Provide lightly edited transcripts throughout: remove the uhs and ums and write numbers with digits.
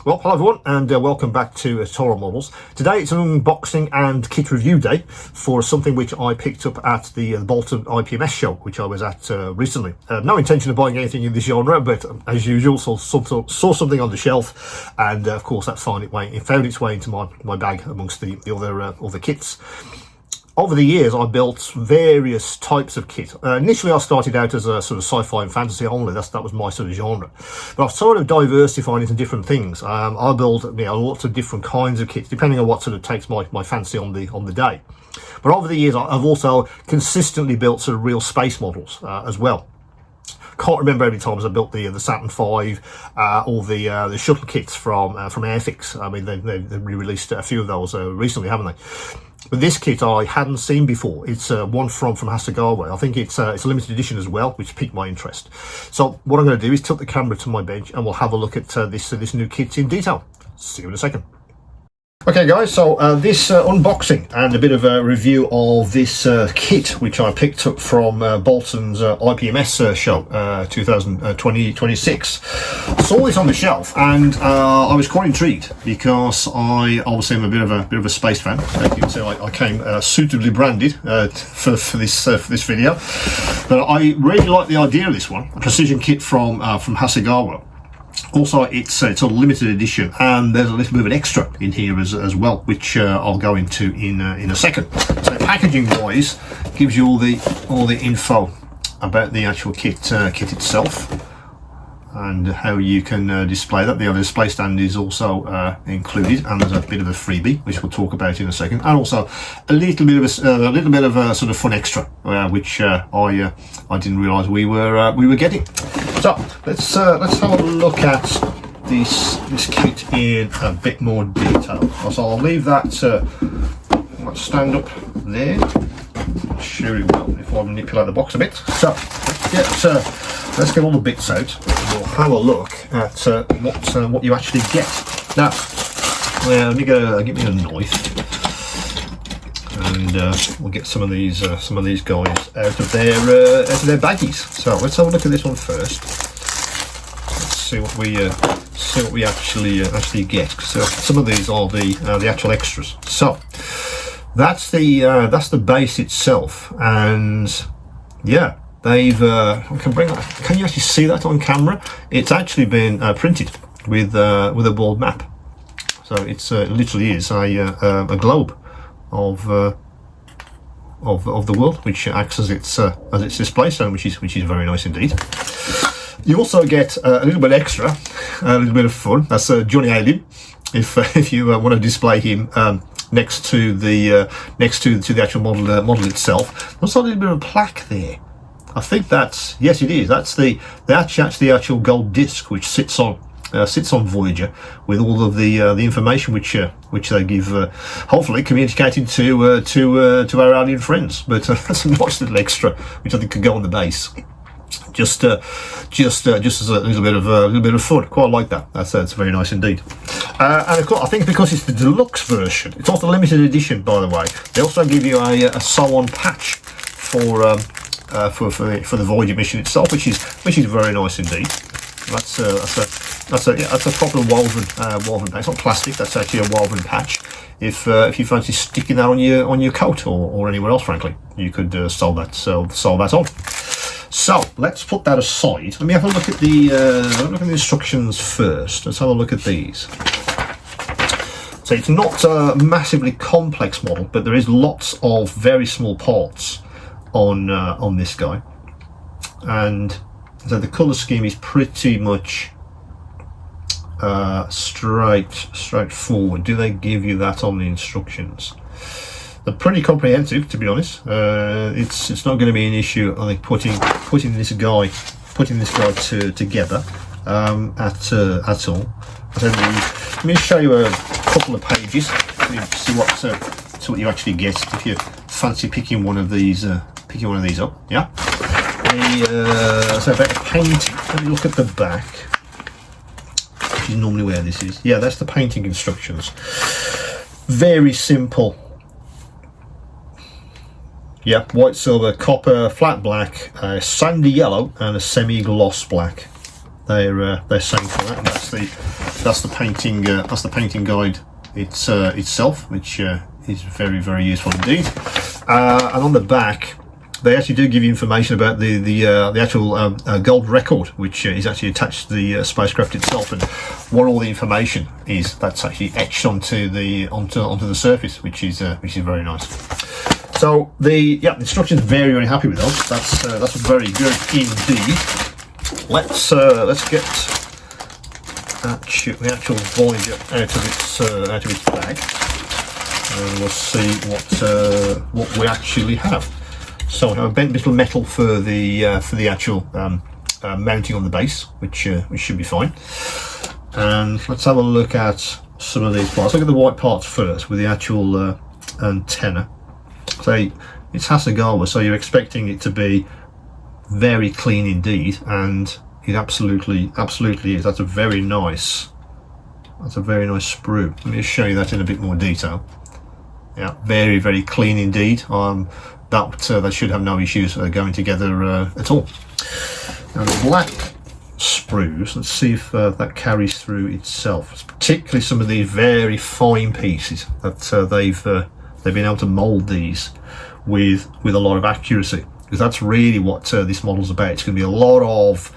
Well, hello everyone, and welcome back to Tutorial Models. Today it's an unboxing and kit review day for something which I picked up at the Bolton IPMS show, which I was at recently. No intention of buying anything in this genre, but as usual, saw something on the shelf, and of course that found its way into my bag amongst the other kits. Over the years, I built various types of kit. Initially, I started out as a sort of sci-fi and fantasy only. That was my sort of genre. But I've sort of diversified into different things. I build lots of different kinds of kits, depending on what sort of takes my fancy on the day. But over the years, I've also consistently built sort of real space models as well. Can't remember how many times I built the Saturn V or the shuttle kits from Airfix. I mean, they've re-released a few of those recently, haven't they? But this kit I hadn't seen before. It's one from Hasegawa. I think it's a limited edition as well, which piqued my interest. So what I'm going to do is tilt the camera to my bench and we'll have a look at this new kit in detail. See you in a second. Okay guys, so this unboxing and a bit of a review of this kit which I picked up from Bolton's IPMS show 2026. Saw this on the shelf and I was quite intrigued because I obviously am a bit of a space fan. As you can see, I came suitably branded for this video, but I really like the idea of this one, a precision kit from Hasegawa. Also, it's a limited edition, and there's a little bit of an extra in here as well, which I'll go into in a second. So, packaging wise, gives you all the info about the actual kit itself and how you can display that. The display stand is also included, and there's a bit of a freebie which we'll talk about in a second, and also a little bit of a sort of fun extra, which I didn't realise we were getting. So let's have a look at this kit in a bit more detail. So I'll leave that stand up there. Sure it will if I manipulate the box a bit. So let's get all the bits out. We'll have a look at what you actually get. Now, let me give me a knife, and we'll get some of these guys out of their baggies. So let's have a look at this one first. Let's see what we actually get. So some of these are the actual extras. So that's the base itself, and yeah. They've can you actually see that on camera? It's actually been printed with a world map, so it's literally is a globe of the world, which acts as its display stand, which is very nice indeed. You also get a little bit extra, a little bit of fun. That's Johnny Alien, if you want to display him next to the actual model itself. There's a little bit of a plaque there. I think that's, yes it is, that's the actual gold disc which sits on Voyager, with all of the information which they give, hopefully communicating to our alien friends. But that's a nice little extra which I think could go on the base, just as a little bit of fun. Quite like that. That's very nice indeed. And of course, I think because it's the deluxe version, it's also limited edition, by the way. They also give you a sew-on patch for the Voyager mission itself, which is very nice indeed. That's a proper woven patch. It's not plastic. That's actually a woven patch. If you fancy sticking that on your coat or anywhere else, frankly, you could sew that on. So let's put that aside. Let me have a look at the instructions first. Let's have a look at these. So it's not a massively complex model, but there is lots of very small parts on this guy, and so the color scheme is pretty much straightforward. Do they give you that on the instructions? They're pretty comprehensive, to be honest. It's not going to be an issue, I think, putting this guy together at all. So let me show you a couple of pages to see what you actually get if you fancy picking one of these up. Yeah. So about the painting. Let me look at the back, which is normally where this is. Yeah, that's the painting instructions. Very simple. Yeah, white, silver, copper, flat black, sandy yellow, and a semi-gloss black. they're saying for that. And that's the painting guide itself, which is very, very useful indeed. And on the back, they actually do give you information about the actual gold record, which is actually attached to the spacecraft itself, and what all the information is that's actually etched onto the surface, which is very nice. So the instructions, very, very happy with those. That's very good indeed. Let's get the actual Voyager out of its bag, and we'll see what we actually have. So I have a bent little metal for the actual mounting on the base, which should be fine. And let's have a look at some of these parts. Look at the white parts first, with the actual antenna. So it's Hasegawa, so you're expecting it to be very clean indeed, and it absolutely is. That's a very nice sprue. Let me just show you that in a bit more detail. Yeah, very, very clean indeed. That should have no issues going together at all. Now the black sprues, let's see if that carries through itself. It's particularly some of these very fine pieces that they've been able to mould these with a lot of accuracy, because that's really what this model's about. It's going to be a lot of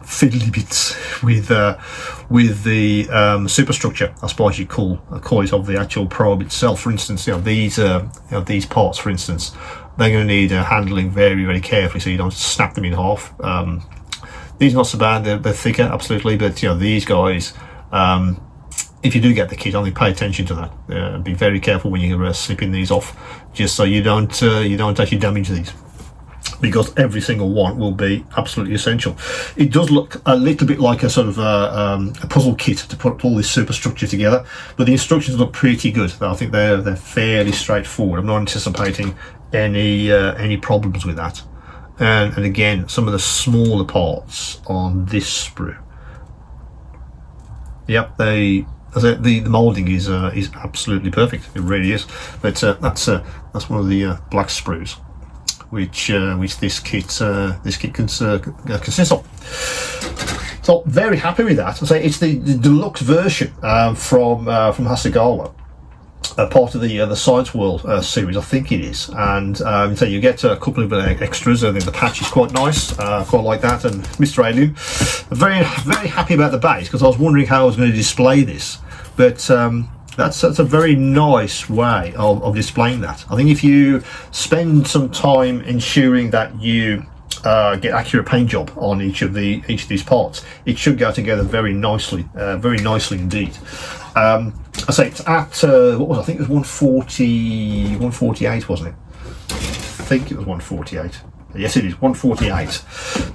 fiddly bits with the superstructure, I suppose you call it, of the actual probe itself. For instance, these parts, for instance, they're going to need handling very, very carefully, so you don't snap them in half. These are not so bad; they're thicker, absolutely, but these guys, if you do get the kit, only pay attention to that. Be very careful when you're snipping these off, just so you don't actually damage these, because every single one will be absolutely essential. It does look a little bit like a sort of a puzzle kit to put all this superstructure together, but the instructions look pretty good. I think they're fairly straightforward. I'm not anticipating any problems with that. And again, some of the smaller parts on this sprue, yep, the moulding is absolutely perfect. It really is. But that's one of the black sprues, which this kit consists of. So very happy with that. I say it's the deluxe version from Hasegawa, part of the Science World series, I think it is. And so you get a couple of extras. I think the patch is quite nice, quite like that. And Mr. Alien, very, very happy about the base, because I was wondering how I was going to display this, but that's a very nice way of displaying that. I think if you spend some time ensuring that you get accurate paint job on each of these parts, it should go together very nicely indeed. I say it's at what was it? I think it was 140, 148, wasn't it? I think it was 148. Yes, it is 148.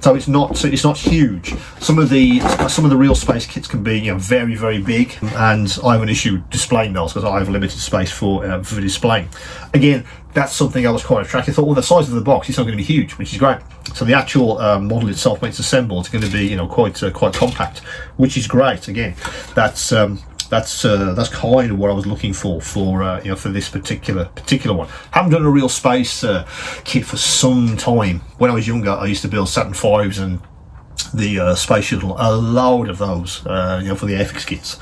So it's not huge. Some of the real space kits can be very, very big, and I have an issue displaying those because I have limited space for displaying. Again, that's something I was quite attracted. I thought, well, the size of the box, it's not going to be huge, which is great. So the actual model itself, when it's assembled, it's going to be quite compact, which is great. Again, that's kind of what I was looking for this particular one. Haven't done a real space kit for some time. When I was younger, I used to build Saturn V's and the space shuttle, a load of those, for the Airfix kits.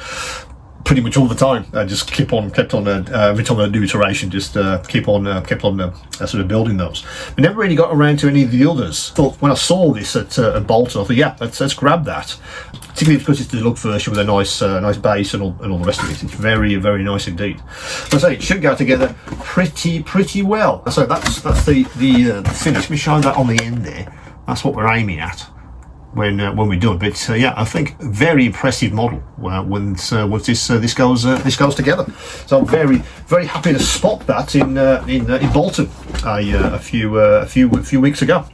Pretty much all the time. I just kept on every time I do iteration, just kept on sort of building those. We never really got around to any of the others. But when I saw this at Bolton, I thought, yeah, let's grab that. Particularly because it's the deluxe version with a nice base and all the rest of it. It's very, very nice indeed. So I say it should go together pretty well. So that's the finish. Let me show that on the end there. That's what we're aiming at when we're done. But yeah, I think very impressive model once this goes together. So I'm very, very happy to spot that in Bolton a few weeks ago.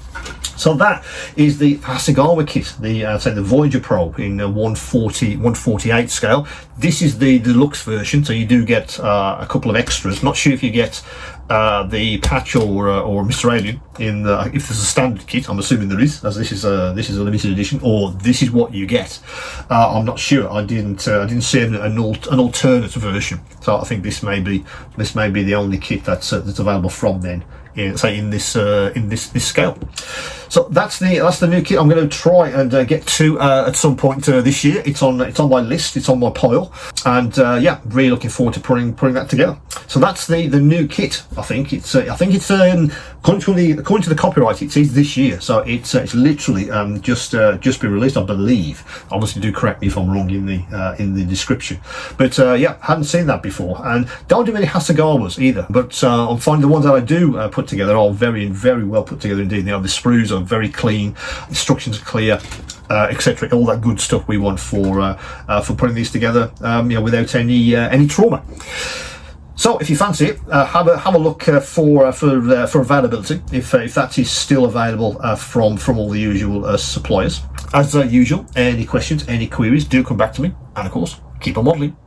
So that is the Hasegawa kit, the Voyager probe in 148 scale. This is the deluxe version, so you do get a couple of extras. Not sure if you get the patch or Mr. Alien in if there's a standard kit. I'm assuming there is, as this is a limited edition, or this is what you get. I'm not sure. I didn't see an alternate version, so I think this may be the only kit that's available from then. In this scale. So that's the new kit I'm going to try and get to at some point this year. It's on my list. It's on my pile, and yeah, really looking forward to putting that together. So that's the new kit. I think it's according to the copyright, it says this year. So it's literally just been released, I believe. Obviously, do correct me if I'm wrong in the description. But yeah, hadn't seen that before, and don't do many Hasegawas either. But I'm finding the ones that I do put together are very well put together indeed. The sprues are very clean, instructions are clear, etc. All that good stuff we want for putting these together, without any trauma. So if you fancy it, have a look for availability, if that is still available from all the usual suppliers. As usual, any questions, any queries, do come back to me, and of course, keep on modelling.